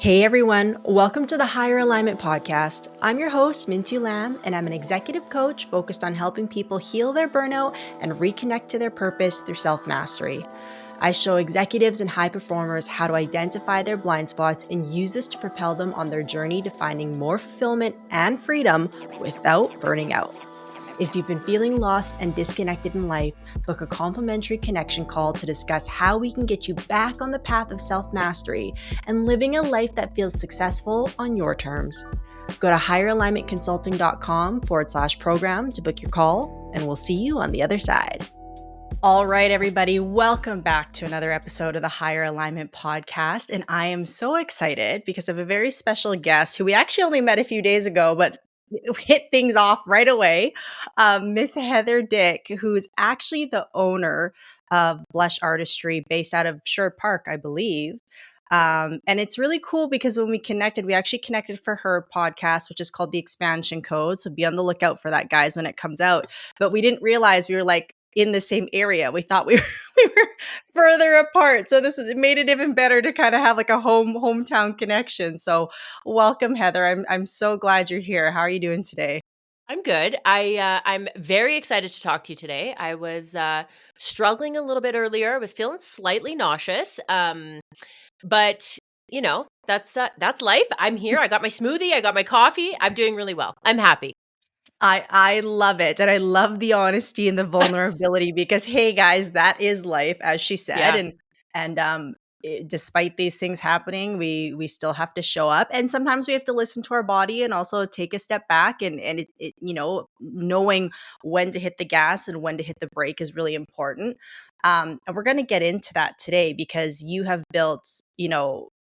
Hey everyone, welcome to the Higher Alignment Podcast. I'm your host, Minh-Thu, and I'm an executive coach focused on helping people heal their burnout and reconnect to their purpose through self-mastery. I show executives and high performers how to identify their blind spots and use this to propel them on their journey to finding more fulfillment and freedom without burning out. If you've been feeling lost and disconnected in life, book a complimentary connection call to discuss how we can get you back on the path of self-mastery and living a life that feels successful on your terms. Go to higheralignmentconsulting.com/program to book your call, and we'll see you on the other side. All right, everybody, welcome back to another episode of the Higher Alignment Podcast. And I am so excited because I have a very special guest who we actually only met a few days ago, but hit things off right away. Miss Heather Dick, who's actually the owner of Blush Artistry based out of Sherwood Park, I believe. And it's really cool because when we actually connected for her podcast, which is called The Expansion Code. So be on the lookout for that, guys, when it comes out. But we didn't realize we were like in the same area. We thought we were further apart. So it made it even better to kind of have like a hometown connection. So welcome, Heather. I'm so glad you're here. How are you doing today? I'm good. I'm very excited to talk to you today. I was struggling a little bit earlier. I was feeling slightly nauseous, but that's life. I'm here. I got my smoothie. I got my coffee. I'm doing really well. I'm happy. I love it. And I love the honesty and the vulnerability because, hey, guys, that is life, as she said. Yeah. And despite these things happening, we still have to show up. And sometimes we have to listen to our body and also take a step back. Knowing when to hit the gas and when to hit the brake is really important. And we're going to get into that today because you have built,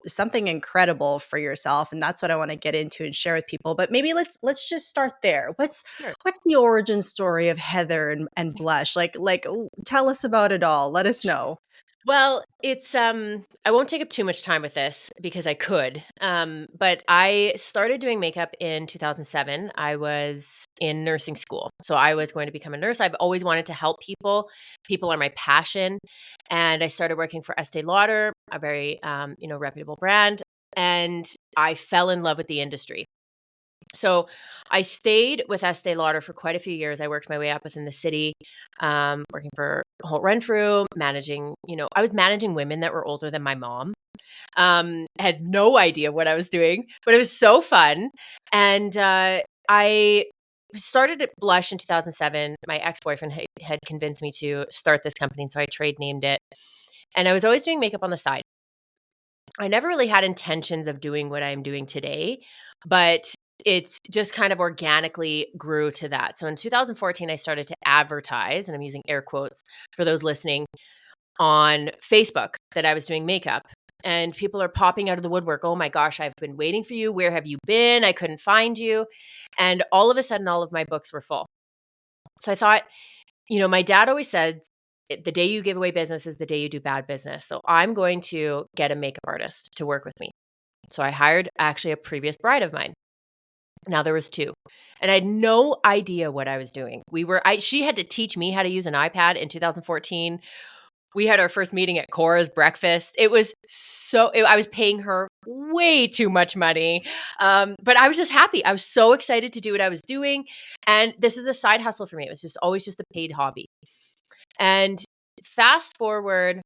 something incredible for yourself, and that's what I want to get into and share with people. But maybe let's just start there. What's Sure. the origin story of Heather and Blush? Tell us about it all. Let us know. Well, it's I won't take up too much time with this because I could. But I started doing makeup in 2007. I was in nursing school. So I was going to become a nurse. I've always wanted to help people. People are my passion. And I started working for Estee Lauder, a very reputable brand, and I fell in love with the industry. So I stayed with Estee Lauder for quite a few years. I worked my way up within the city, working for Holt Renfrew, I was managing women that were older than my mom. Had no idea what I was doing, but it was so fun. And I started at Blush in 2007. My ex-boyfriend had convinced me to start this company, so I trade named it. And I was always doing makeup on the side. I never really had intentions of doing what I'm doing today, but it's just kind of organically grew to that. So in 2014, I started to advertise, and I'm using air quotes for those listening, on Facebook that I was doing makeup. And people are popping out of the woodwork. Oh my gosh, I've been waiting for you. Where have you been? I couldn't find you. And all of a sudden, all of my books were full. So I thought, my dad always said, the day you give away business is the day you do bad business. So I'm going to get a makeup artist to work with me. So I hired actually a previous bride of mine. Now there was two, and I had no idea what I was doing. She had to teach me how to use an iPad in 2014. We had our first meeting at Cora's breakfast. It was I was paying her way too much money. But I was just happy. I was so excited to do what I was doing. And this is a side hustle for me. It was just always just a paid hobby. And fast forward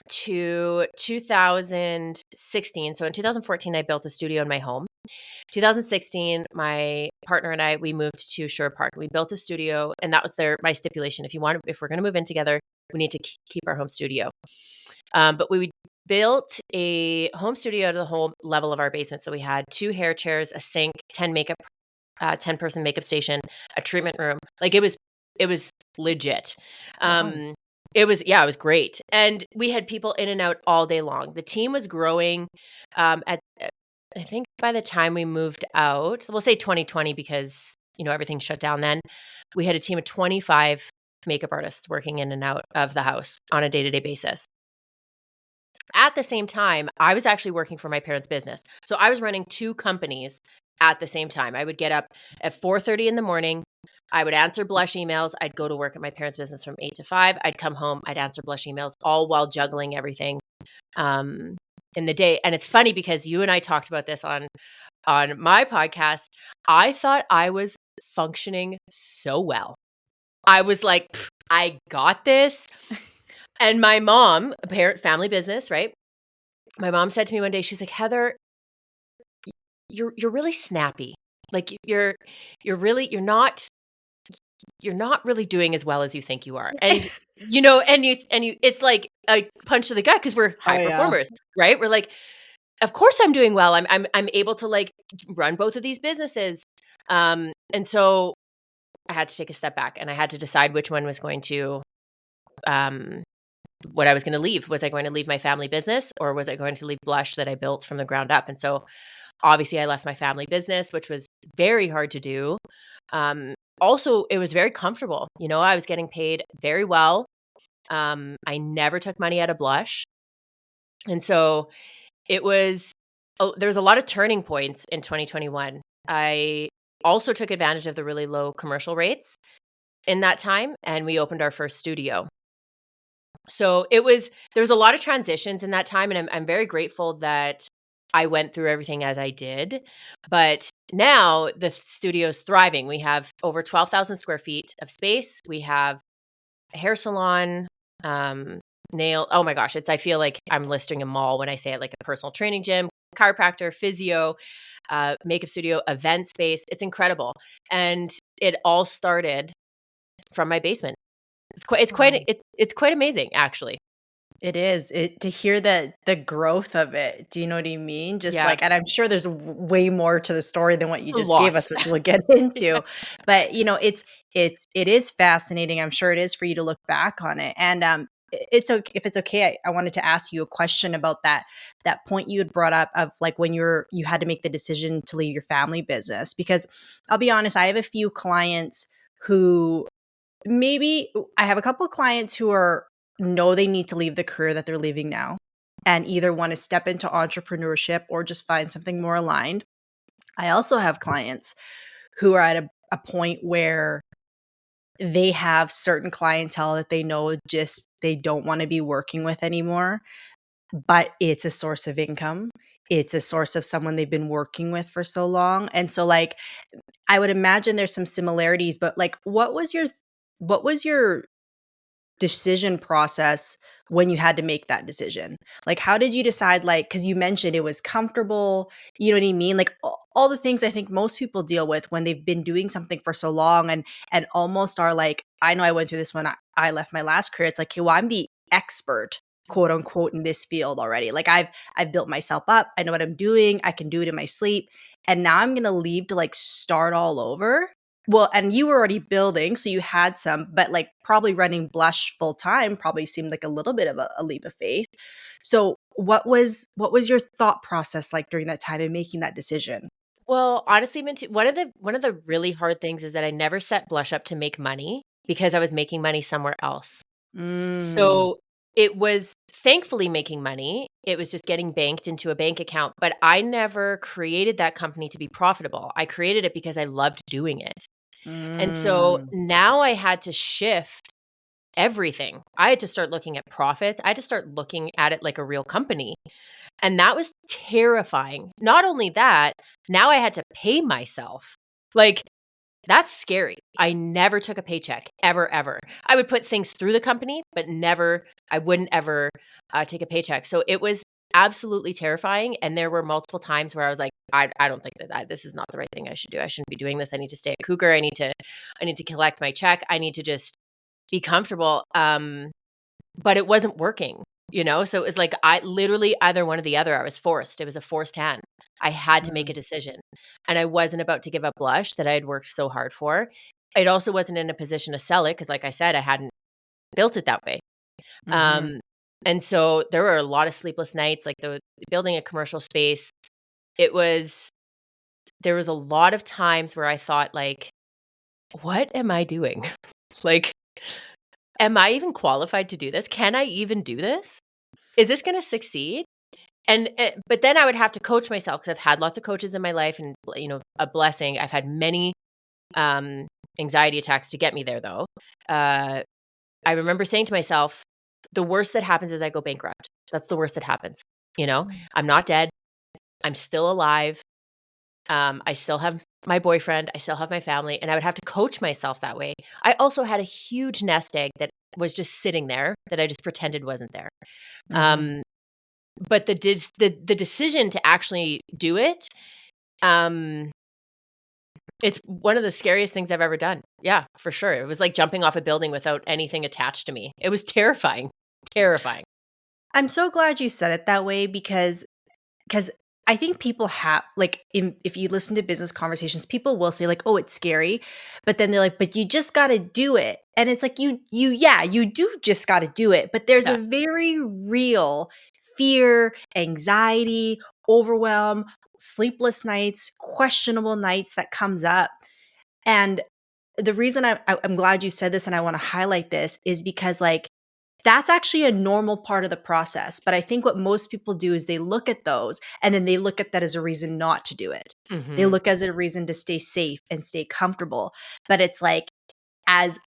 to 2016. So in 2014, I built a studio in my home. 2016, my partner and I, we moved to Sherwood Park. We built a studio, and that was my stipulation. If we're going to move in together, we need to keep our home studio. But we built a home studio to the whole level of our basement. So we had 2 hair chairs, a sink, 10 person makeup station, a treatment room. Like it was legit. Wow. It was great. And we had people in and out all day long. The team was growing. I think by the time we moved out, we'll say 2020 because, everything shut down then, we had a team of 25 makeup artists working in and out of the house on a day-to-day basis. At the same time, I was actually working for my parents' business. So I was running 2 companies at the same time. I would get up at 4:30 in the morning. I would answer Blush emails. I'd go to work at my parents' business from 8 to 5. I'd come home. I'd answer Blush emails, all while juggling everything in the day. And it's funny because you and I talked about this on my podcast. I thought I was functioning so well. I was like, I got this. And my mom, a parent, family business, right? My mom said to me one day, she's like, Heather, you're really snappy. Like you're not really doing as well as you think you are. And and you it's like a punch to the gut because we're Oh high yeah. performers, right? We're like, of course I'm doing well. I'm able to like run both of these businesses. And so I had to take a step back and I had to decide which one was going to what I was going to leave. Was I going to leave my family business or was I going to leave Blush that I built from the ground up? And so obviously I left my family business, which was very hard to do. Also, it was very comfortable. I was getting paid very well. I never took money out of Blush. And so there was a lot of turning points in 2021. I also took advantage of the really low commercial rates in that time, and we opened our first studio. So there was a lot of transitions in that time, and I'm very grateful that I went through everything as I did. But now the studio is thriving. We have over 12,000 square feet of space. We have a hair salon, nail. Oh my gosh, I feel like I'm listing a mall when I say it, like a personal training gym, chiropractor, physio, makeup studio, event space. It's incredible. And it all started from my basement. Wow. It's quite amazing, actually. It is. To hear the growth of it. Do you know what I mean? Just Yeah, like, and I'm sure there's way more to the story than what you just gave us, lots. which we'll get Yeah. into. But it is fascinating. I'm sure it is for you to look back on it. And it's okay if it's okay. I wanted to ask you a question about that point you had brought up of like when you had to make the decision to leave your family business. Because I'll be honest, I have a few clients who maybe I have a couple of clients who are know they need to leave the career that they're leaving now and either want to step into entrepreneurship or just find something more aligned. I also have clients who are at a point where they have certain clientele that they know just they don't want to be working with anymore, but it's a source of income. It's a source of someone they've been working with for so long. And so like I would imagine there's some similarities, but like what was your decision process when you had to make that decision? Like, how did you decide? Like, because you mentioned it was comfortable, you know what I mean? Like, all the things I think most people deal with when they've been doing something for so long and almost are like, I know I went through this when I left my last career. It's like, okay, well, I'm the expert, quote unquote, in this field already. Like, I've built myself up. I know what I'm doing. I can do it in my sleep. And now I'm gonna leave to like start all over. Well, and you were already building, so you had some, but like probably running Blush full time probably seemed like a little bit of a leap of faith. So what was your thought process like during that time in making that decision? Well, honestly, Mintu, one of the really hard things is that I never set Blush up to make money because I was making money somewhere else. Mm, So it was thankfully making money. It was just getting banked into a bank account, but I never created that company to be profitable. I created it because I loved doing it. And so mm, now I had to shift everything. I had to start looking at profits. I had to start looking at it like a real company. And that was terrifying. Not only that, now I had to pay myself. Like, that's scary. I never took a paycheck, ever, ever. I would put things through the company, but I wouldn't ever take a paycheck. So it was absolutely terrifying. And there were multiple times where I was like, I don't think that this is not the right thing I should do. I shouldn't be doing this. I need to stay at Cougar. I need to collect my check. I need to just be comfortable. But it wasn't working. So it was like I literally either one or the other. I was forced. It was a forced hand. I had to make a mm, decision. And I wasn't about to give up Blush that I had worked so hard for. It also wasn't in a position to sell it because, like I said, I hadn't built it that way. mhm. Um, and so there were a lot of sleepless nights, like the building a commercial space. It was there was a lot of times where I thought, like, what am I doing? Like, am I even qualified to do this? Can I even do this? Is this going to succeed? And but then I would have to coach myself because I've had lots of coaches in my life, and a blessing. I've had many um, anxiety attacks to get me there, though. Uh, I remember saying to myself, "The worst that happens is I go bankrupt. That's the worst that happens." You know, I'm not dead. I'm still alive. I still have my boyfriend. I still have my family, and I would have to coach myself that way. I also had a huge nest egg that was just sitting there that I just pretended wasn't there. Mhm. Um, but the decision to actually do it, um, it's one of the scariest things I've ever done. Yeah, for sure. It was like jumping off a building without anything attached to me. It was terrifying, terrifying. I'm so glad you said it that way because I think people have like if you listen to business conversations, people will say like, "Oh, it's scary," but then they're like, "But you just got to do it," and it's like yeah, you do just got to do it, but there's Yeah. a very real fear, anxiety, overwhelm, sleepless nights, questionable nights that comes up, and the reason I'm glad you said this and I want to highlight this is because like that's actually a normal part of the process. But I think what most people do is they look at those and then they look at that as a reason not to do it. They Mhm. look as a reason to stay safe and stay comfortable. But it's like, as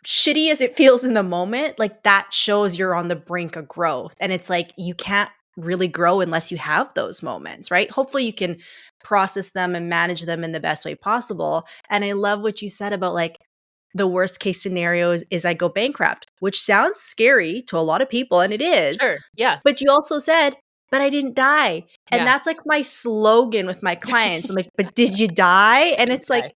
shitty as it feels in the moment, like that shows you're on the brink of growth. And it's like you can't really grow unless you have those moments, right? Hopefully you can process them and manage them in the best way possible. And I love what you said about like the worst case scenario is I go bankrupt, which sounds scary to a lot of people, and it is. Sure. Yeah. But you also said, "But I didn't die." And Yeah. that's like my slogan with my clients. I'm like, "But did you die?" And it's Okay. like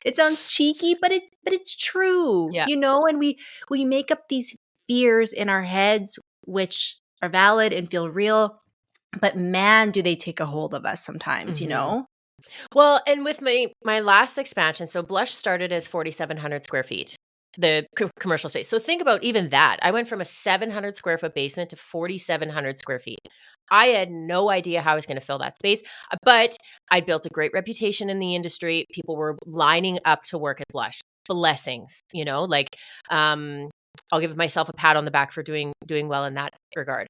it sounds cheeky, but it's true, Yeah. you know? And we make up these fears in our heads which are valid and feel real, but man, do they take a hold of us sometimes, you Mhm. know? Well, and with my last expansion, so Blush started as 4,700 square feet, the commercial space. So think about even that. I went from a 700 square foot basement to 4,700 square feet. I had no idea how I was going to fill that space, but I built a great reputation in the industry. People were lining up to work at Blush. Blessings, like um, I'll give myself a pat on the back for doing well in that regard.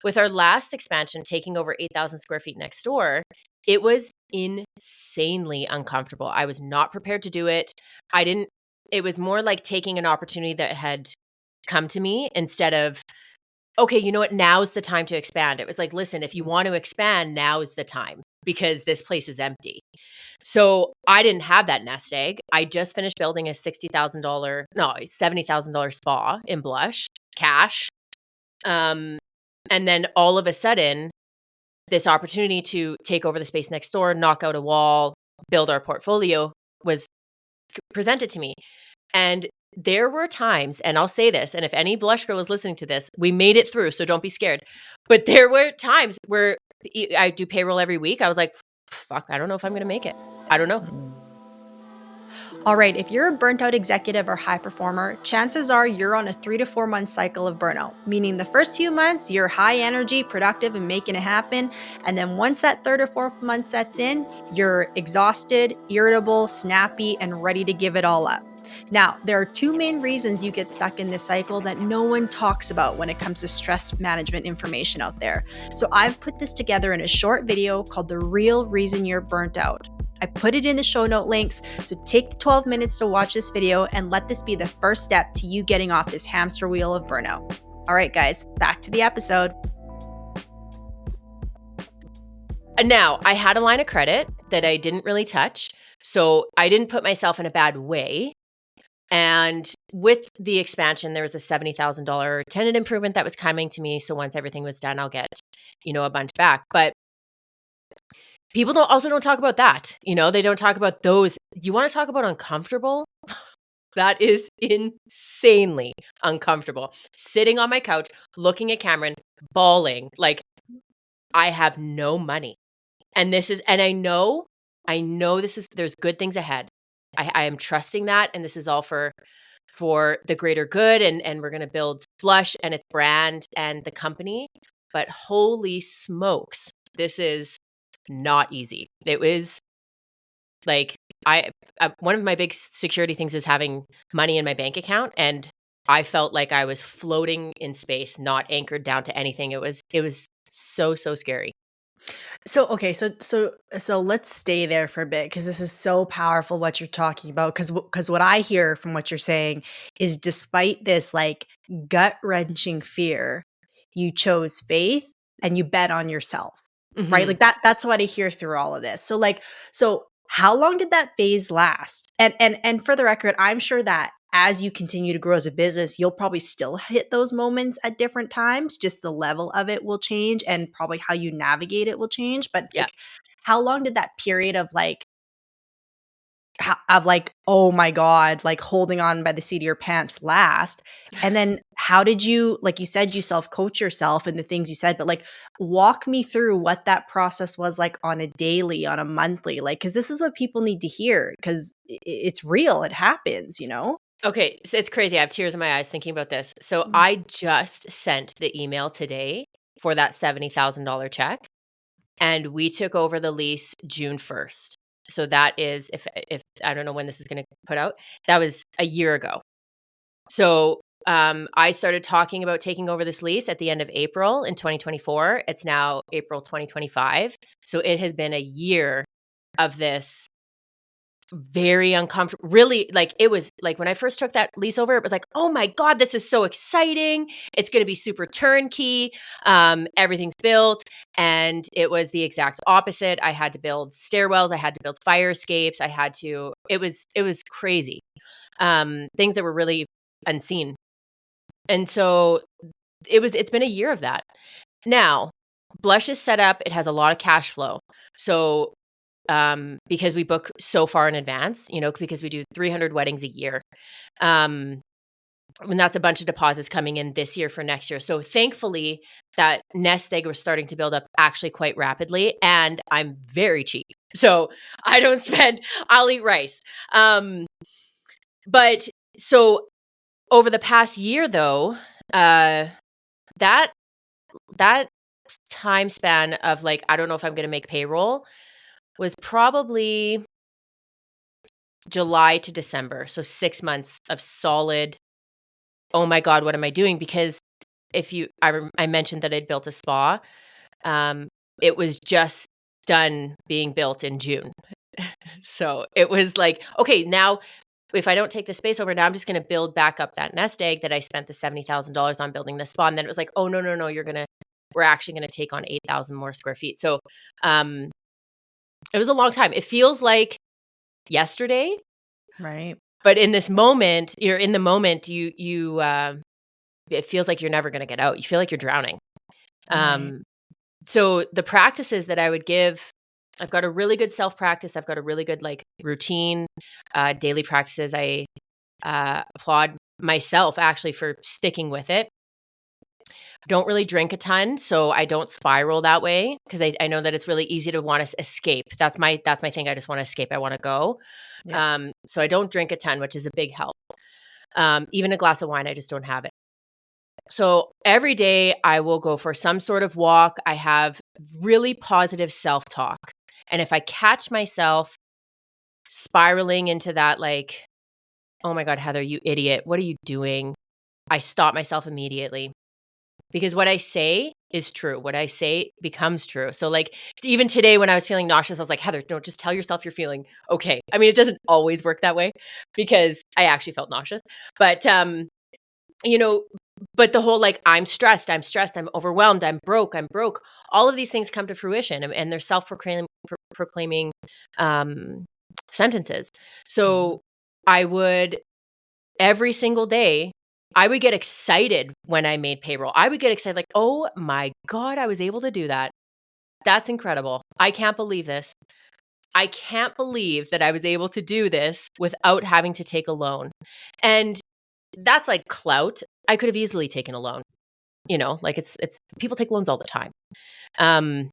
With our last expansion, taking over 8,000 square feet next door, it was insanely uncomfortable. I was not prepared to do it. I didn't It was more like taking an opportunity that had come to me instead of, "Okay, you know what? Now's the time to expand." It was like, "Listen, if you want to expand, now is the time because this place is empty." So, I didn't have that nest egg. I just finished building a $70,000 spa in Blush, cash. Um, and then all of a sudden, this opportunity to take over the space next door, knock out a wall, build our portfolio was presented to me. And there were times, and I'll say this, and if any Blush girl is listening to this, we made it through, so don't be scared. But there were times where I do payroll every week. I was like, fuck, I don't know if I'm going to make it. I don't know. All right, if you're a burnt out executive or high performer, chances are you're on a 3 to 4 month cycle of burnout, meaning the first few months you're high energy, productive, and making it happen. And then once that third or fourth month sets in, you're exhausted, irritable, snappy, and ready to give it all up. Now, there are two main reasons you get stuck in this cycle that no one talks about when it comes to stress management information out there. So I've put this together in a short video called The Real Reason You're Burnt Out. I put it in the show note links, so take the 12 minutes to watch this video and let this be the first step to you getting off this hamster wheel of burnout. All right, guys, back to the episode. Now, I had a line of credit that I didn't really touch, so I didn't put myself in a bad way. And with the expansion, there was a $70,000 tenant improvement that was coming to me. So once everything was done, I'll get, a bunch back. But people don't talk about that. They don't talk about those. You want to talk about uncomfortable? That is insanely uncomfortable. Sitting on my couch, looking at Cameron, bawling, like I have no money. And I know there's good things ahead. I am trusting that. And this is all for the greater good. And we're going to build Blush and its brand and the company. But holy smokes, this is not easy. It was like, one of my big security things is having money in my bank account. And I felt like I was floating in space, not anchored down to anything. It was so scary. So okay, so let's stay there for a bit because this is so powerful what you're talking about. Because what I hear from what you're saying is, despite this like gut wrenching fear, you chose faith, and you bet on yourself, right? Mhm. Like that's what I hear through all of this. So how long did that phase last? And for the record, I'm sure that as you continue to grow as a business, you'll probably still hit those moments at different times. Just the level of it will change and probably how you navigate it will change. But Yeah. like, how long did that period of like, oh my God, like holding on by the seat of your pants last? And then how did you, like you said, you self-coach yourself and the things you said, but like walk me through what that process was like on a daily, on a monthly, like, cause this is what people need to hear because it's real. It happens, you know? Okay, so it's crazy. I have tears in my eyes thinking about this. So Mm. I just sent the email today for that $70,000 check, and we took over the lease June 1st. So that is, if I don't know when this is going to put out, that was a year ago. So I started talking about taking over this lease at the end of April in 2024. It's now April 2025. So it has been a year of this very uncomfortable. Really, like, it was like when I first took that lease over, it was like, oh my God, this is so exciting. It's going to be super turnkey. Everything's built. And it was the exact opposite. I had to build stairwells. I had to build fire escapes. It was crazy. Things that were really unseen. And so it's been a year of that. Now, Blush is set up, it has a lot of cash flow. So, because we book so far in advance, because we do 300 weddings a year. And that's a bunch of deposits coming in this year for next year. So thankfully, that nest egg was starting to build up actually quite rapidly, and I'm very cheap. So I don't spend, I'll eat rice. But so over the past year though, that that time span of like, I don't know if I'm gonna make payroll was probably July to December. So 6 months of solid, "Oh my god, what am I doing?" Because if you I mentioned that I'd built a spa, um, it was just done being built in June. So it was like, "Okay, now if I don't take the space over, now I'm just gonna build back up that nest egg that I spent the $70,000 on building the spa." And then it was like, "Oh, no, no, no, we're actually gonna take on 8,000 more square feet." So, um, it was a long time. It feels like yesterday, Right. but in this moment, you're in the moment, it feels like you're never gonna get out. You feel like you're drowning. Right. Um, so the practices that I would give, I've got a really good self-practice. I've got a really good, like, routine, daily practices. I, applaud myself actually for sticking with it. Don't really drink a ton, so I don't spiral that way because I know that it's really easy to wanna escape. That's my thing. I just wanna escape. I wanna go. Yeah. So I don't drink a ton, which is a big help. Even a glass of wine, I just don't have it. So every day I will go for some sort of walk. I have really positive self-talk. And if I catch myself spiraling into that, like, "Oh my god, Heather, you idiot. What are you doing?" I stop myself immediately because what I say is true. What I say becomes true. So, like, even today when I was feeling nauseous, I was like, "Heather, don't just tell yourself you're feeling okay." I mean, it doesn't always work that way because I actually felt nauseous. But you know, but the whole, like, I'm stressed, I'm overwhelmed, I'm broke. All of these things come to fruition, and they're proclaiming um, sentences. Mhm. So I would every single day, I would get excited when I made payroll. I would get excited, like, "Oh my god, I was able to do that. That's incredible. I can't believe this. I can't believe that I was able to do this without having to take a loan." And that's like clout. I could have easily taken a loan, like, it's people take loans all the time. Um,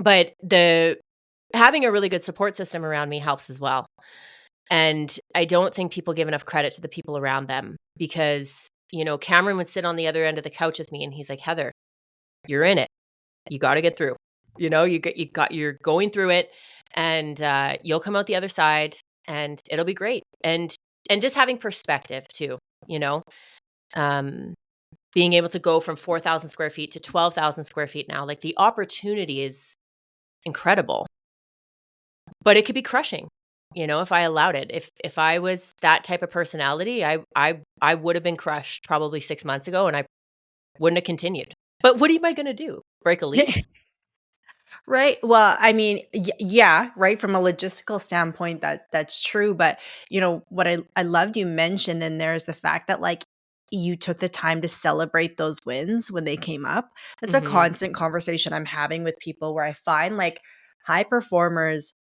but the having a really good support system around me helps as well. And I don't think people give enough credit to the people around them because, Cameron would sit on the other end of the couch with me and he's like, "Heather, you're in it. You got to get through. You're going through it, and you'll come out the other side and it'll be great." And just having perspective too, you know. Um being able to go from 4,000 square feet to 12,000 square feet now, like, the opportunity is incredible, but it could be crushing, if I allowed it. If I was that type of personality, I would have been crushed probably 6 months ago, and wouldn't have continued. But what am I going to do? Break a lease? Right. Well, I mean, yeah, right. From a logistical standpoint, that's true. But what I loved you mentioned in there is the fact that like you took the time to celebrate those wins when they came up. That's a Hmm. constant conversation I'm having with people where I find like high performers,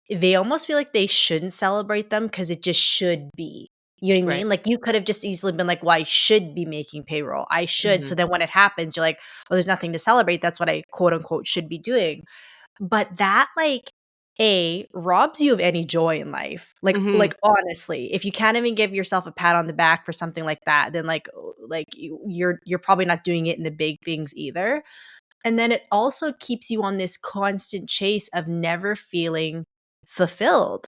they almost feel like they shouldn't celebrate them because it just should be. You know what I Right. mean? Like you could have just easily been like, well, I should be making payroll. I should. Hmm. So then when it happens, you're like, oh, there's nothing to celebrate. That's what I quote unquote should be doing. But that like robs you of any joy in life. Hmm. Like honestly, if you can't even give yourself a pat on the back for something like that, then you're probably not doing it in the big things either. And then it also keeps you on this constant chase of never feeling fulfilled.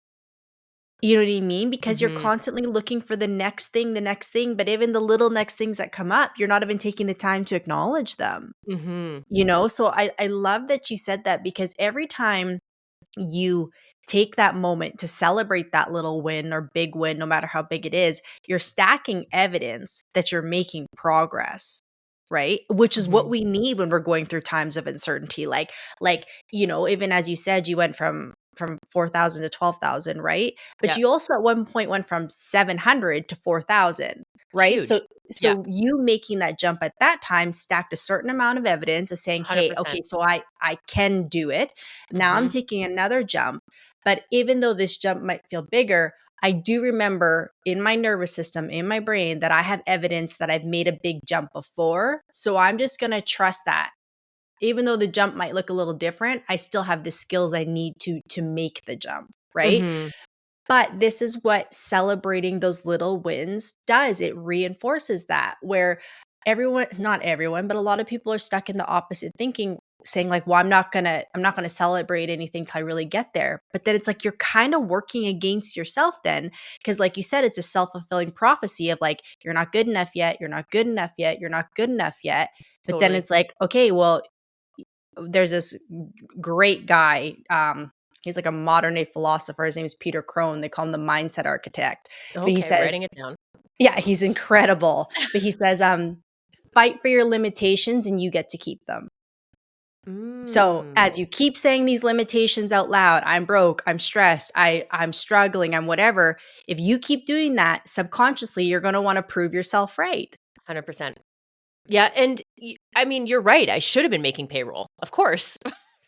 You know what I mean? Because you're Hmm. constantly looking for the next thing, but even the little next things that come up, you're not even taking the time to acknowledge them. Hmm. So I love that you said that because every time you take that moment to celebrate that little win or big win, no matter how big it is, you're stacking evidence that you're making progress. Right. Which is what Hmm. we need when we're going through times of uncertainty. Even as you said, you went from 4,000 to 12,000, right? But Yeah. you also at one point went from 700 to 4,000, right? Huge. Yeah. So you making that jump at that time stacked a certain amount of evidence of saying, hey, 100%. okay, so I can do it. Now I'm Hmm. taking another jump. But even though this jump might feel bigger, I do remember in my nervous system, in my brain, that I have evidence that I've made a big jump before. So I'm just going to trust that. Even though the jump might look a little different, I still have the skills I need to make the jump, right? Hmm. But this is what celebrating those little wins does. It reinforces that where not everyone, but a lot of people are stuck in the opposite thinking, saying like, well, I'm not gonna celebrate anything till I really get there. But then it's like you're kind of working against yourself then. Cause like you said, it's a self-fulfilling prophecy of like, you're not good enough yet, you're not good enough yet, you're not good enough yet. But then Totally. it's like, okay, well, there's this great guy. He's like a modern day philosopher. His name is Peter Crone. They call him the mindset architect. But he Okay. says, Writing it down. yeah, he's incredible. But he says, fight for your limitations and you get to keep them. So Mm. as you keep saying these limitations out loud, I'm broke, I'm stressed, I'm struggling, I'm whatever. If you keep doing that subconsciously, you're going to want to prove yourself right. 100%. Yeah, and I mean, you're right. I should have been making payroll. Of course.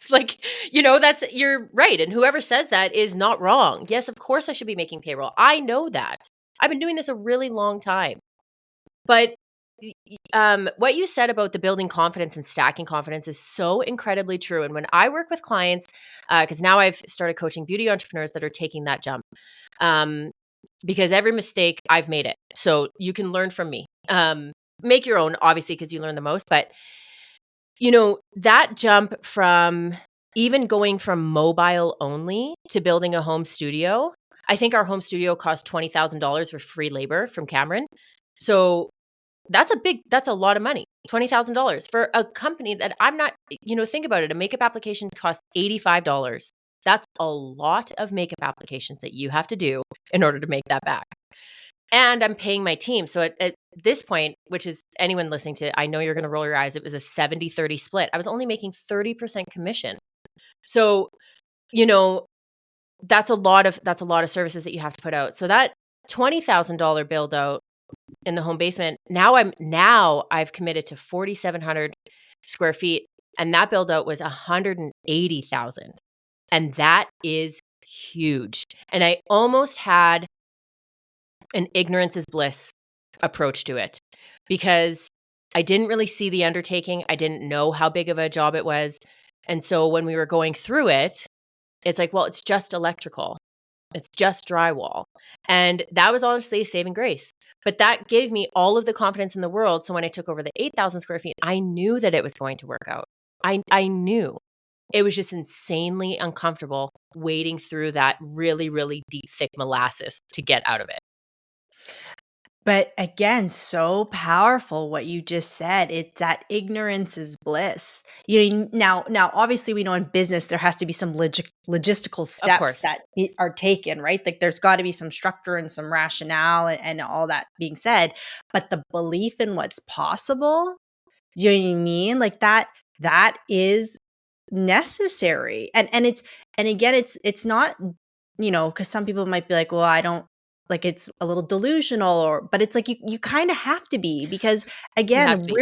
Like, you're right. And whoever says that is not wrong. Yes, of course I should be making payroll. I know that. I've been doing this a really long time. But what you said about the building confidence and stacking confidence is so incredibly true. And when I work with clients, because now I've started coaching beauty entrepreneurs that are taking that jump, um, because every mistake I've made it, so you can learn from me. Make your own, obviously, because you learn the most. But that jump from even going from mobile only to building a home studio. I think our home studio cost $20,000 for free labor from Cameron. So that's a lot of money. $20,000 for a company that I'm not, think about it. A makeup application costs $85. That's a lot of makeup applications that you have to do in order to make that back. And I'm paying my team. So at this point, which is anyone listening to, I know you're going to roll your eyes. It was a 70-30 split. I was only making 30% commission. So, you know, that's a lot of services that you have to put out. So that $20,000 build out in the home basement, now I've committed to 4,700 square feet, and that build out was 180,000. And that is huge. And I almost had an ignorance is bliss approach to it because I didn't really see the undertaking. I didn't know how big of a job it was. And so when we were going through it, it's like, well, it's just electrical. It's just drywall. And that was honestly a saving grace. But that gave me all of the confidence in the world. So when I took over the 8,000 square feet, I knew that it was going to work out. I knew. It was just insanely uncomfortable wading through that really, really deep, thick molasses to get out of it. But again, so powerful what you just said. It's that ignorance is bliss. Now, obviously, we know in business there has to be some logistical Of steps course. that are taken, right? Like there's got to be some structure and some rationale, and all that being said. But the belief in what's possible, Do you know what I mean? Like that is necessary. And again, it's not, because some people might be like, well, I don't like it's a little delusional, but it's like you kind of have to be, because You have again, to be.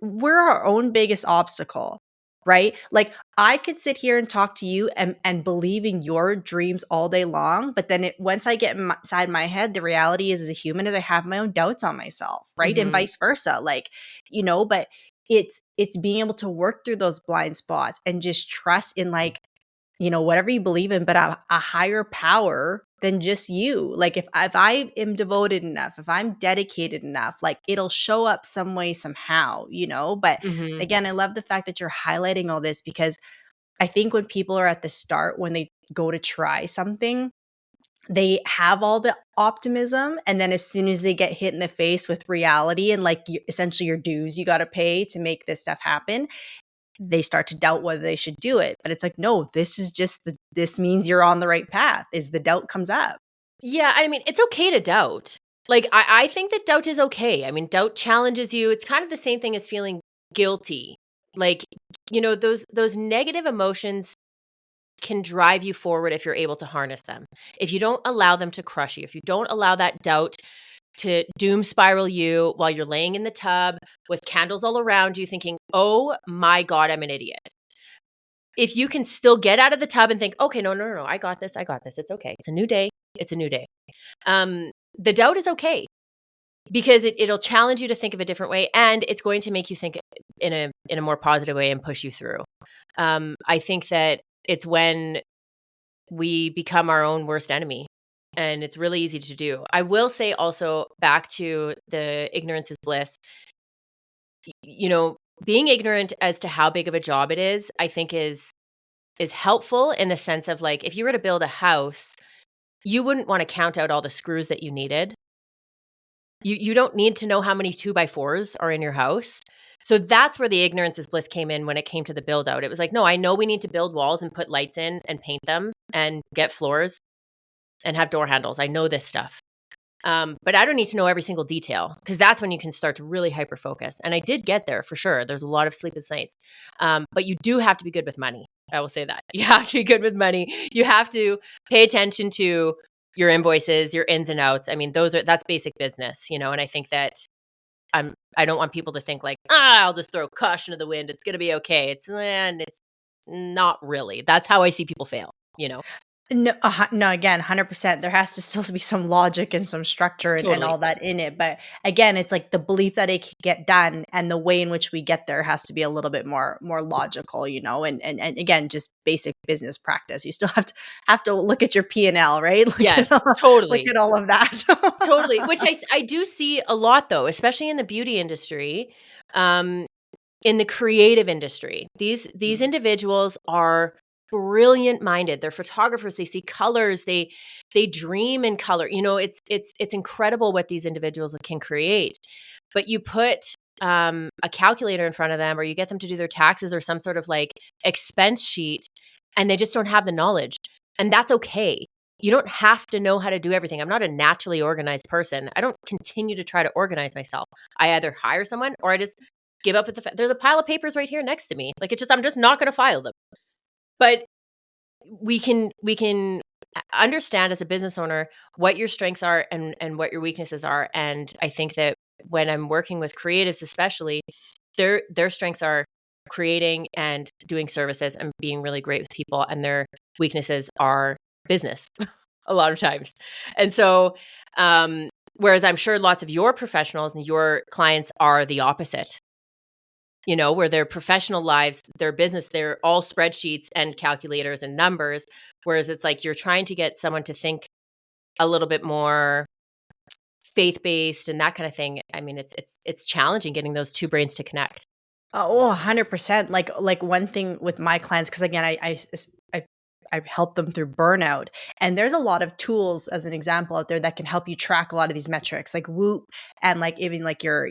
we're our own biggest obstacle, right? Like I could sit here and talk to you and believe in your dreams all day long, but then once I get inside my head, the reality is, as a human, is I have my own doubts on myself, right? And Mhm. vice versa. Like, but it's being able to work through those blind spots and just trust in, like, whatever you believe in, but a higher power than just you. Like if I am devoted enough, if I'm dedicated enough, like it'll show up some way, somehow. But Mhm. again, I love the fact that you're highlighting all this, because I think when people are at the start, when they go to try something, they have all the optimism, and then as soon as they get hit in the face with reality and, like, essentially your dues you got to pay to make this stuff happen, they start to doubt whether they should do it. But it's like, no, this is just this means you're on the right path, is the doubt comes up. Yeah, I mean, it's okay to doubt. Like, I think that doubt is okay. I mean, doubt challenges you. It's kind of the same thing as feeling guilty. Like, those negative emotions can drive you forward if you're able to harness them. If you don't allow them to crush you, if you don't allow that doubt to doom spiral you while you're laying in the tub with candles all around you thinking, "Oh my god, I'm an idiot." If you can still get out of the tub and think, "Okay, no, no, no, no, I got this. I got this. It's okay. It's a new day. It's a new day." The doubt is okay because it'll challenge you to think of a different way, and it's going to make you think in a more positive way and push you through. I think that it's when we become our own worst enemy, and it's really easy to do. I will say also, back to the ignorance is bliss, being ignorant as to how big of a job it is, I think is helpful in the sense of, like, if you were to build a house, you wouldn't want to count out all the screws that you needed. You don't need to know how many 2 by 4s are in your house. So that's where the ignorance is bliss came in when it came to the build out. It was like, "No, I know we need to build walls and put lights in and paint them and get floors and have door handles. I know this stuff. But I don't need to know every single detail, because that's when you can start to really hyper focus." And I did get there for sure. There's a lot of sleepless nights. But you do have to be good with money. I will say that. You have to be good with money. You have to pay attention to your invoices, your ins and outs. I mean, that's basic business, and I think that I don't want people to think like, I'll just throw caution to the wind. It's gonna be okay. And it's not really. That's how I see people fail. No, no, again, 100%. There has to still be some logic and some structure and Totally. all that in it. But again, it's like the belief that it can get done, and the way in which we get there has to be a little bit more logical. And again, just basic business practice. You still have to look at your P&L, right? Yes, Look totally. at all of that. Totally, which I do see a lot though, especially in the beauty industry, um, in the creative industry. These Mm. individuals are brilliant minded. They're photographers, they see colors, they dream in color. It's incredible what these individuals can create. But you put a calculator in front of them, or you get them to do their taxes or some sort of like expense sheet, and they just don't have the knowledge. And that's okay. You don't have to know how to do everything. I'm not a naturally organized person. I don't continue to try to organize myself. I either hire someone or I just give up with there's a pile of papers right here next to me. Like, I'm just not going to file them. But we can understand as a business owner what your strengths are and what your weaknesses are. And I think that when I'm working with creatives, especially, their strengths are creating and doing services and being really great with people, and their weaknesses are business a lot of times. And so, whereas I'm sure lots of your professionals and your clients are the opposite, where their professional lives, their business, they're all spreadsheets and calculators and numbers. Whereas it's like you're trying to get someone to think a little bit more faith-based and that kind of thing. I mean, it's challenging getting those two brains to connect. Oh, 100%. Like one thing with my clients, because again, I help them through burnout, and there's a lot of tools, as an example, out there that can help you track a lot of these metrics, like Whoop, and like even like your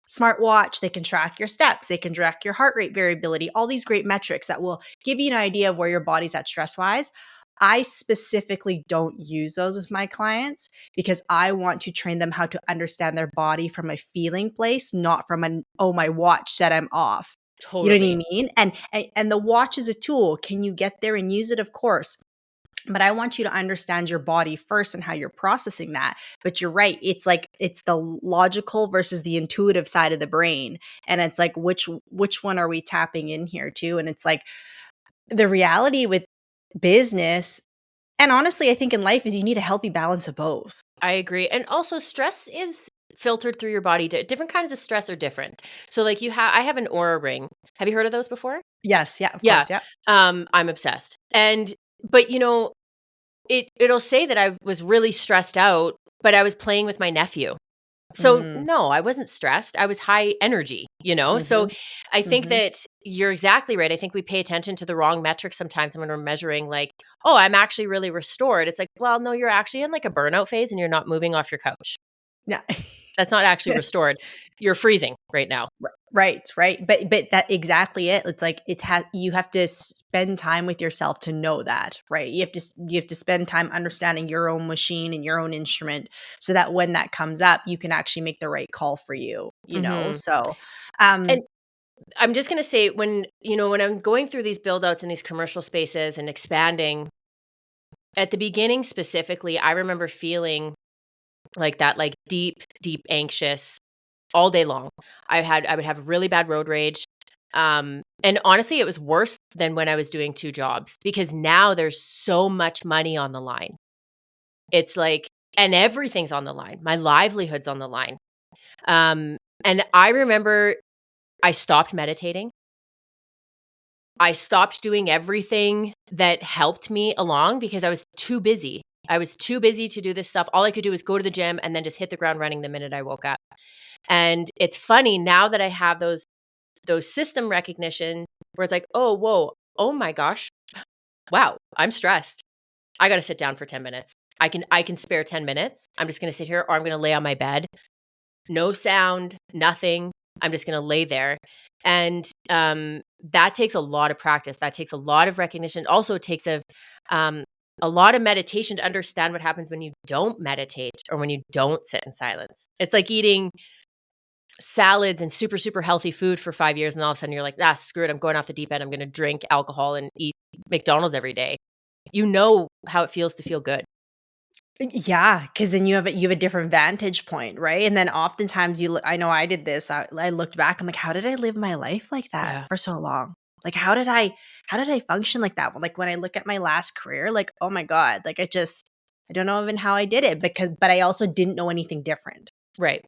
smartwatch. They can track your steps, they can track your heart rate variability, all these great metrics that will give you an idea of where your body's at stress wise. I specifically don't use those with my clients because I want to train them how to understand their body from a feeling place, not from an, oh, my watch said I'm off. You know what I Totally. mean? And the watch is a tool. Can you get there and use it? Of course. But I want you to understand your body first and how you're processing that. But you're right. It's like it's the logical versus the intuitive side of the brain. And it's like which one are we tapping in here to? And it's like the reality with business and honestly, I think in life is you need a healthy balance of both. I agree. And also stress is filtered through your body. Different kinds of stress are different. So like I have an aura ring. Have you heard of those before? Yes, yeah, of Yeah. course, yeah. I'm obsessed. But it'll say that I was really stressed out, but I was playing with my nephew. So Mm, no, I wasn't stressed. I was high energy. So mhm, I think mhm. that you're exactly right. I think we pay attention to the wrong metrics sometimes when we're measuring like, oh, I'm actually really restored. It's like, well, no, you're actually in like a burnout phase and you're not moving off your couch. Yeah. That's not actually restored. You're freezing right now. Right, right. But that exactly it. It's like it has you have to spend time with yourself to know that, right? You have to spend time understanding your own machine and your own instrument so that when that comes up, you can actually make the right call for you, you know? Hmm. So, And um I'm just going to say when I'm going through these build outs in these commercial spaces and expanding at the beginning specifically, I remember feeling like that, like deep, deep anxious all day long. I would have really bad road rage. And honestly, it was worse than when I was doing 2 jobs because now there's so much money on the line. It's like and everything's on the line. My livelihood's on the line. And I remember I stopped meditating. I stopped doing everything that helped me along because I was too busy. I was too busy to do this stuff. All I could do was go to the gym and then just hit the ground running the minute I woke up. And it's funny now that I have those system recognition where it's like, "Oh, whoa. Oh my gosh. Wow, I'm stressed. I got to sit down for 10 minutes. I can spare 10 minutes. I'm just going to sit here or I'm going to lay on my bed. No sound, nothing. I'm just going to lay there." And that takes a lot of practice. That takes a lot of recognition. Also, it takes um, a lot of meditation to understand what happens when you don't meditate or when you don't sit in silence. It's like eating salads and super, super healthy food for 5 years, and all of a sudden you're like, "Ah, screw it. I'm going off the deep end. I'm going to drink alcohol and eat McDonald's every day." You know how it feels to feel good. yeah, because then you have a different vantage point, right? And then oftentimes I know I did this. I looked back. I'm like, how did I live my life like that Yeah. for so long? Like, how did I function like that? Like when I look at my last career, like, oh my god, like I don't know even how I did it but I also didn't know anything different. Right.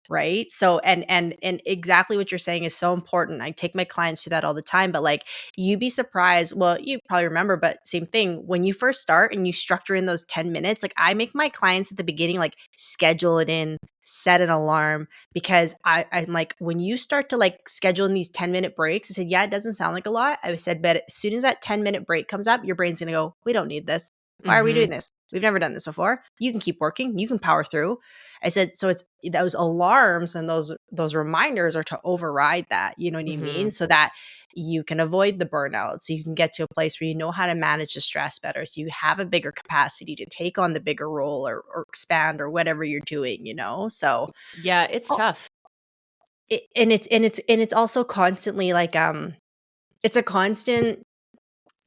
Right? So and exactly what you're saying is so important. I take my clients through that all the time, but like you'd be surprised. Well, you probably remember, but same thing. When you first start and you structure in those 10 minutes, like I make my clients at the beginning like schedule it in, set an alarm because I'm like, when you start to like schedule in these 10-minute breaks, I said, yeah, it doesn't sound like a lot. I said, but as soon as that 10-minute break comes up, your brain's gonna go, we don't need this. Why are we Mhm. doing this? We've never done this before. You can keep working, you can power through. I said, so it's those alarms and those reminders are to override that, you know what I mean? Mhm. So that you can avoid the burnout. So you can get to a place where you know how to manage the stress better. So you have a bigger capacity to take on the bigger role or expand or whatever you're doing, you know? So Yeah, it's oh, tough. and it's also constantly like it's a constant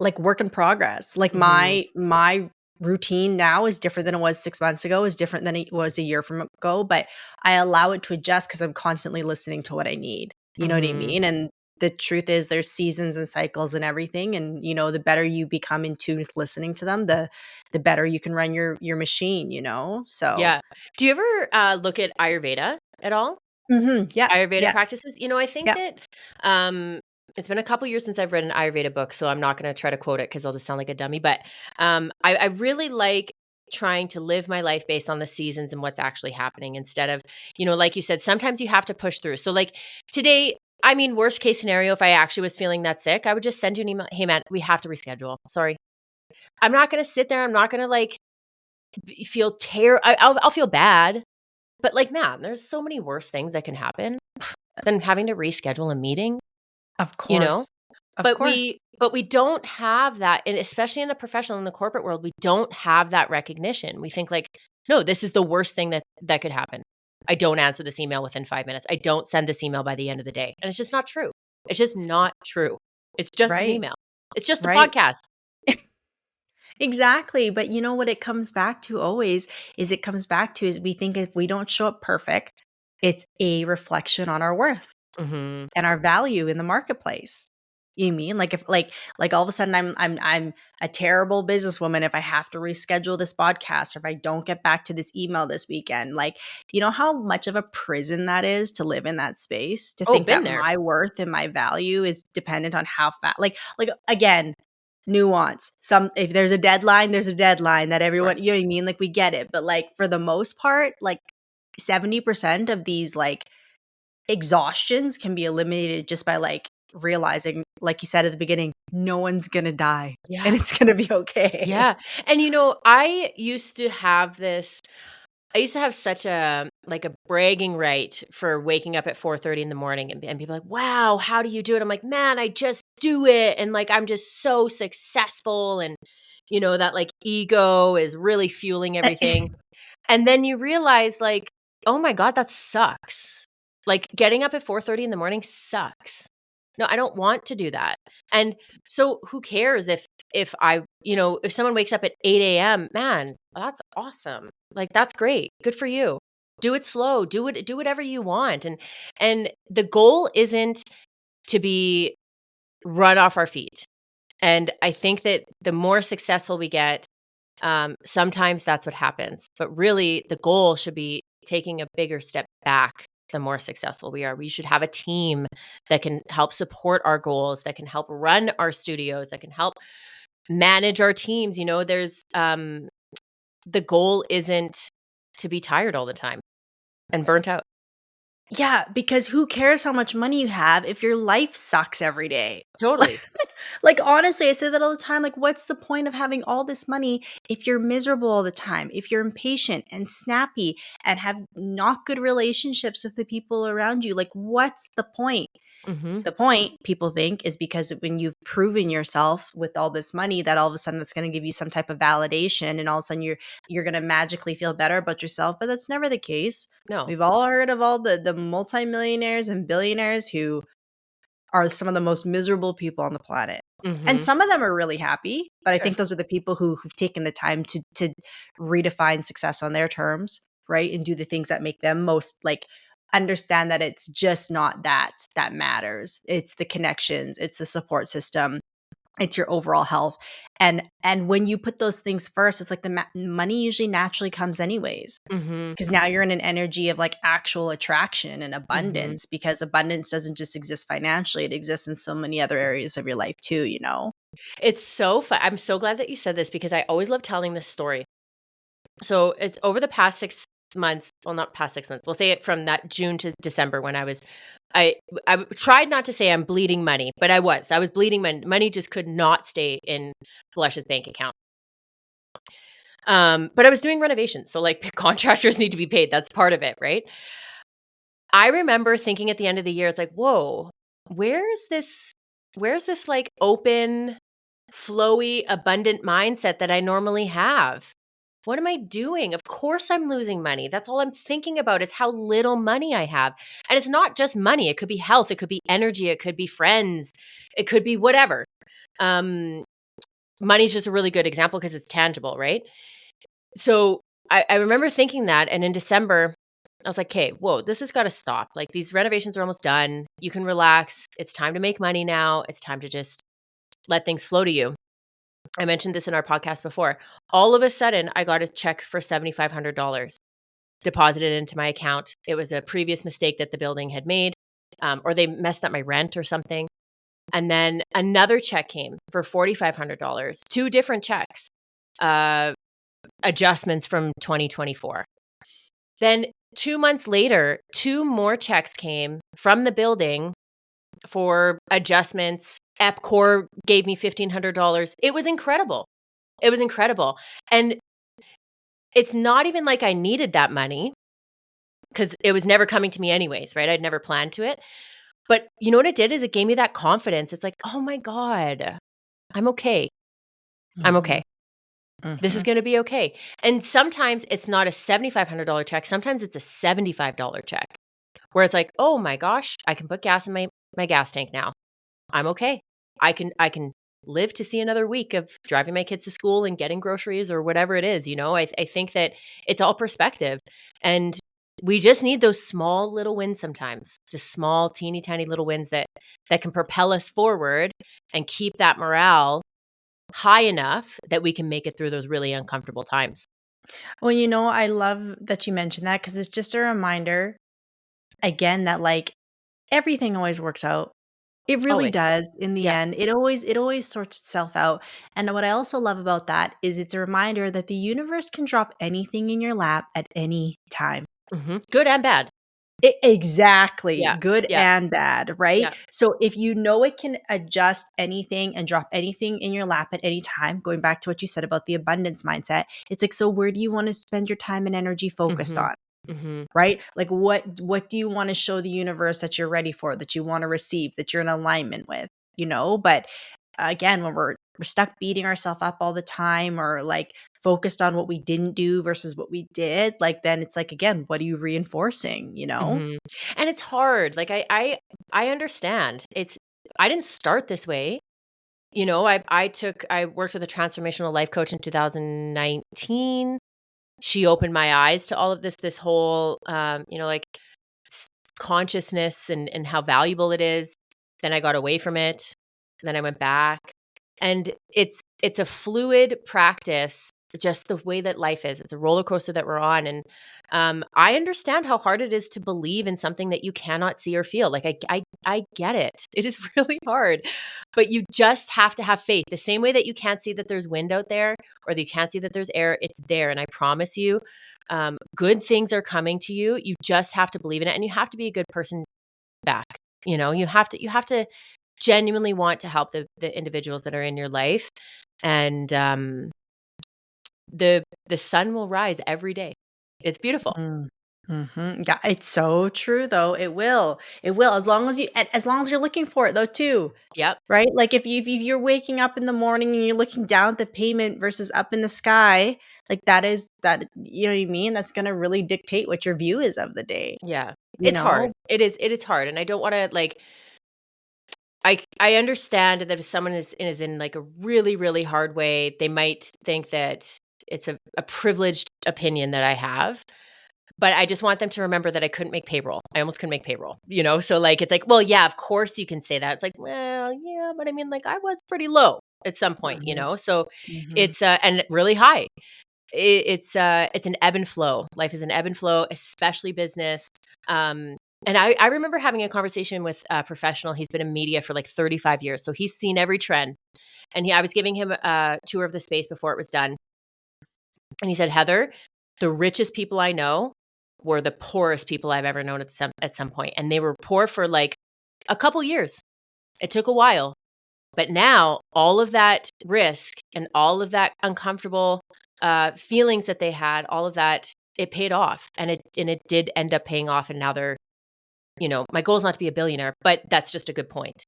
like work in progress. Like Mhm. my routine now is different than it was 6 months ago, is different than it was a year from ago, but I allow it to adjust because I'm constantly listening to what I need. You know what I Mhm. mean? And the truth is there's seasons and cycles and everything. And you know, the better you become in tune with listening to them, the better you can run your machine, you know? So Yeah. Do you ever, look at Ayurveda at all? mhm, yeah, Ayurveda yeah, practices? I think yeah. that, it's been a couple years since I've read an Ayurveda book, so I'm not gonna try to quote it because 'cause I'll just sound like a dummy, but, I really like trying to live my life based on the seasons and what's actually happening instead of like you said, sometimes you have to push through. So, like, today I mean, worst case scenario, if I actually was feeling that sick, I would just send you an email, "Hey, man, we have to reschedule. Sorry." I'm not gonna sit there, I'm not gonna, like, b feel I'll feel bad, but, like, man, there's so many worse things that can happen than having to reschedule a meeting, Of you know? course. Of But course. we don't have that, and especially in the professional, in the corporate world, we don't have that recognition. We think like, "No, this is the worst thing that could happen. I don't answer this email within 5 minutes. I don't send this email by the end of the day." And it's just not true. It's just not true. It's just an Right. email. It's just a Right. podcast. Exactly. But you know what it comes back to always it comes back to is we think if we don't show up perfect, it's a reflection on our worth Mhm. and our value in the marketplace. You mean like if like all of a sudden I'm a terrible businesswoman if I have to reschedule this podcast or if I don't get back to this email this weekend. Like, you know how much of a prison that is to live in that space, to Oh, think been that there. my worth and my value is dependent on how fast like again, nuance. Some if there's a deadline, there's a deadline that Sure. everyone, you know what I mean? Like we get it. But like for the most part, like 70% of these like exhaustions can be eliminated just by like realizing, like you said at the beginning, no one's gonna die and Yeah. it's gonna be okay. Yeah. And I used to have such a like a bragging right for waking up at 4:30 in the morning and people are like, "Wow, how do you do it?" I'm like, "Man, I just do it." And like I'm just so successful and that like ego is really fueling everything. And then you realize like, "Oh my god, that sucks." Like getting up at 4:30 in the morning sucks. No, I don't want to do that. And so who cares if someone wakes up at 8 a.m., man, that's awesome. Like that's great. Good for you. Do it slow. Do whatever you want. And the goal isn't to be run off our feet. And I think that the more successful we get, sometimes that's what happens. But really, the goal should be taking a bigger step back the more successful we are. We should have a team that can help support our goals, that can help run our studios, that can help manage our teams. The goal isn't to be tired all the time and burnt out. Yeah, because who cares how much money you have if your life sucks every day? Totally. Like, honestly, I say that all the time. Like, what's the point of having all this money if you're miserable all the time, if you're impatient and snappy and have not good relationships with the people around you? Like, what's the point? Hmm. The point, people think, is because when you've proven yourself with all this money, that all of a sudden that's going to give you some type of validation, and all of a sudden you're going to magically feel better about yourself. But that's never the case. No. We've all heard of all the multimillionaires and billionaires who are some of the most miserable people on the planet. And Hmm. some of them are really happy, but I Sure. think those are the people who've taken the time to redefine success on their terms, right? And do the things that make them most like understand that it's just not that matters. It's the connections, it's the support system, it's your overall health. And when you put those things first, it's like the money usually naturally comes anyways. Hmm. Because now you're in an energy of like actual attraction and Hmm. abundance, because abundance doesn't just exist financially, it exists in so many other areas of your life too, you know? It's so fun. I'm so glad that you said this because I always love telling this story. So it's over the past 6 months, well, not past 6 months. We'll say it from that June to December when I tried not to say I'm bleeding money, but I was bleeding money. Money just could not stay in Blush's bank account. But I was doing renovations, so like contractors need to be paid. That's part of it, right? I remember thinking at the end of the year, it's like, whoa, where is this? Where's this like open, flowy, abundant mindset that I normally have? What am I doing? Of course I'm losing money. That's all I'm thinking about is how little money I have. And it's not just money. It could be health, it could be energy, it could be friends, it could be whatever. Um, Money's just a really good example because it's tangible, right? So I remember thinking that. And in December, I was like, okay, whoa, this has got to stop. Like these renovations are almost done. You can relax. It's time to make money now. It's time to just let things flow to you. I mentioned this in our podcast before. All of a sudden, I got a check for $7,500 deposited into my account. It was a previous mistake that the building had made, or they messed up my rent or something. And then another check came for $4,500, two different checks, uh, adjustments from 2024. Then 2 months later, two more checks came from the building for adjustments. Epcor gave me $1,500. It was incredible. It was incredible. And it's not even like I needed that money because it was never coming to me anyways, right? I'd never planned to it. But you know what it did is it gave me that confidence. It's like, "Oh my God, I'm okay. I'm Mhm. okay. This is Mhm. gonna be okay." And sometimes it's not a $7,500 check, sometimes it's a $75 check, where it's like, "Oh my gosh, I can put gas in my gas tank now. I'm okay. I can live to see another week of driving my kids to school and getting groceries," or whatever it is, you know? I think that it's all perspective, and we just need those small little wins sometimes, just small, teeny tiny little wins that can propel us forward and keep that morale high enough that we can make it through those really uncomfortable times. Well, I love that you mentioned that because it's just a reminder, again, that, like, everything always works out. It really Always. does in the Yeah. end. It always sorts itself out, and what I also love about that is it's a reminder that the universe can drop anything in your lap at any time. Mhm. Good and bad. Exactly, Yeah. good Yeah. and bad, right? Yeah. So if you know it can adjust anything and drop anything in your lap at any time, going back to what you said about the abundance mindset, it's like, so where do you wanna spend your time and energy focused Mhm. on? Mhm. Right? Like what do you want to show the universe that you're ready for, that you want to receive, that you're in alignment with? But again, when we're stuck beating ourselves up all the time or like focused on what we didn't do versus what we did, like then it's like again, what are you reinforcing? Mhm. And it's hard. Like I understand. I didn't start this way. You know, I worked with a transformational life coach in 2019. She opened my eyes to all of this whole like s- consciousness and how valuable it is. Then I got away from it. Then I went back. And it's a fluid practice, just the way that life is. It's a roller coaster that we're on, and, I understand how hard it is to believe in something that you cannot see or feel. Like, I get it. It is really hard, but you just have to have faith. The same way that you can't see that there's wind out there or that you can't see that there's air, it's there, and I promise you, good things are coming to you. You just have to believe in it, and you have to be a good person back. You have to genuinely want to help the individuals that are in your life, and, the sun will rise every day. It's beautiful. Mm. Mhm. Yeah, it's so true though. It will. It will as long as you're looking for it though too. Yep. Right? Like if you're waking up in the morning and you're looking down at the pavement versus up in the sky, like you know what I mean? That's gonna really dictate what your view is of the day, Yeah. you It's hard. know? It is hard, and I don't wanna, like I understand that if someone is in, like, a really, really hard way, they might think that it's a privileged opinion that I have. But I just want them to remember that I couldn't make payroll. I almost couldn't make payroll, you know? So, like, it's like, well, yeah, of course you can say that. It's like, well, yeah, but I mean, like, I was pretty low at some point, you Mhm. know? So Mhm. it's, and really high. It's an ebb and flow. Life is an ebb and flow, especially business. And I remember having a conversation with a professional. He's been in media for like 35 years. So he's seen every trend. And I was giving him a tour of the space before it was done. And he said, Heather, the richest people I know were the poorest people I've ever known at some point. And they were poor for like a couple years. It took a while. But now all of that risk and all of that uncomfortable feelings that they had, all of that, it paid off. And it did end up paying off. And now they're, my goal is not to be a billionaire, but that's just a good point.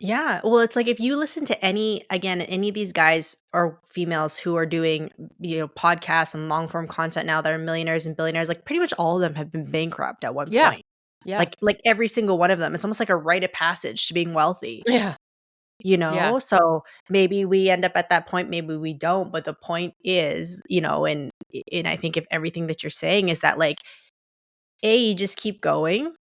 Yeah. Well, it's like if you listen to any of these guys or females who are doing, podcasts and long form content now that are millionaires and billionaires, like pretty much all of them have been bankrupt at one Yeah. point. Yeah. Like every single one of them. It's almost like a rite of passage to being wealthy. Yeah. Yeah. So maybe we end up at that point, maybe we don't, but the point is, and I think if everything that you're saying is that, like, A, you just keep going,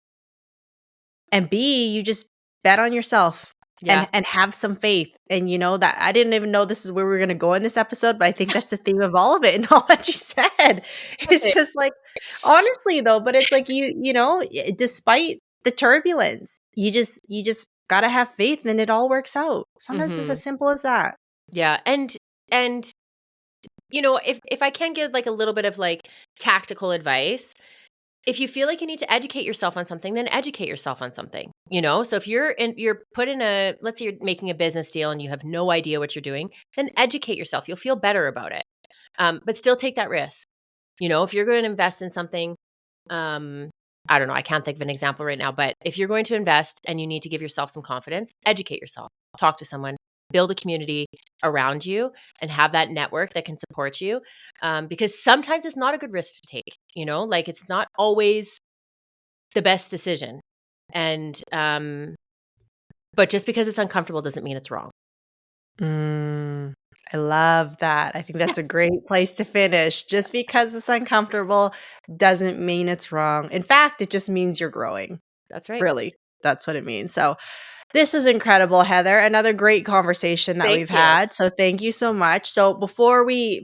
and B, you just bet on yourself Yeah. and have some faith. And that I didn't even know this is where we are gonna go in this episode, but I think that's the theme of all of it and all that you said. It's It. just like, honestly though, but it's like despite the turbulence, you just gotta have faith and it all works out. Sometimes it's Hmm. as simple as that. Yeah. And if I can give like a little bit of like tactical advice, if you feel like you need to educate yourself on something, then educate yourself on something. So if you're put in let's say you're making a business deal and you have no idea what you're doing, then educate yourself. You'll feel better about it. But still take that risk. If you're going to invest in something, um, I don't know, I can't think of an example right now, but if you're going to invest and you need to give yourself some confidence, educate yourself, talk to someone, build a community around you, and have that network that can support you. Because sometimes it's not a good risk to take, like it's not always the best decision. And, but just because it's uncomfortable doesn't mean it's wrong. I love that. I think that's a great place to finish. Just because it's uncomfortable doesn't mean it's wrong. In fact, it just means you're growing. That's right. Really, that's what it means. So this was incredible, Heather. Another great conversation that Thank we've you. had. So thank you so much. So before we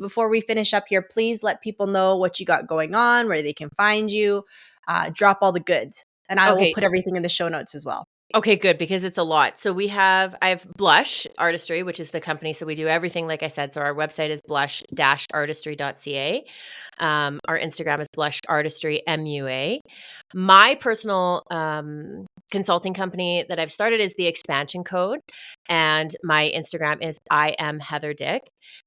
finish up here, please let people know what you got going on, where they can find you. Drop all the goods, and I will Okay. put everything in the show notes as well. Okay, good, because it's a lot. So I have Blush Artistry, which is the company. So we do everything, like I said. So our website is blush-artistry.ca. Our Instagram is Blush Artistry MUA. My personal consulting company that I've started is the Expansion Code, and my Instagram is I am Heather Dick.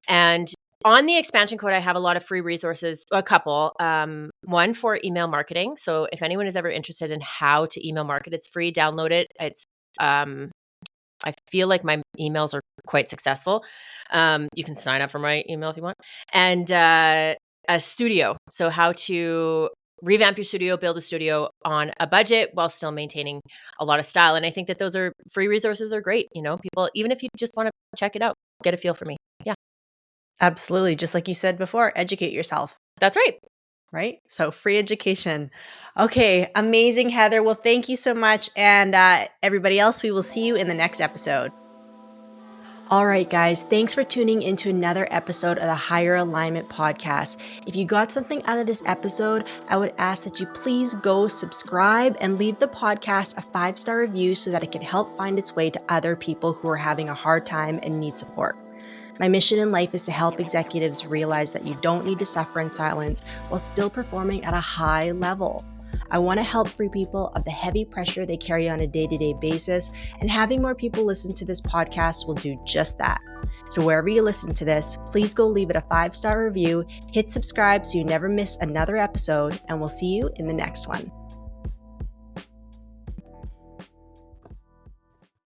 And on the Expansion Code, I have a lot of free resources, a couple. One for email marketing. So if anyone is ever interested in how to email market, it's free. Download it. It's I feel like my emails are quite successful. You can sign up for my email if you want. And a studio. So how to revamp your studio, build a studio on a budget while still maintaining a lot of style. And I think that those are free resources are great. People, even if you just want to check it out, get a feel for me. Yeah. Absolutely. Just like you said before, educate yourself. That's right. Right? So free education. Okay. Amazing, Heather. Well, thank you so much. And everybody else, we will see you in the next episode. All right, guys, thanks for tuning into another episode of the Higher Alignment Podcast. If you got something out of this episode, I would ask that you please go subscribe and leave the podcast a 5-star review so that it can help find its way to other people who are having a hard time and need support. My mission in life is to help executives realize that you don't need to suffer in silence while still performing at a high level. I want to help free people of the heavy pressure they carry on a day-to-day basis, and having more people listen to this podcast will do just that. So wherever you listen to this, please go leave it a 5-star review, hit subscribe so you never miss another episode, and we'll see you in the next one.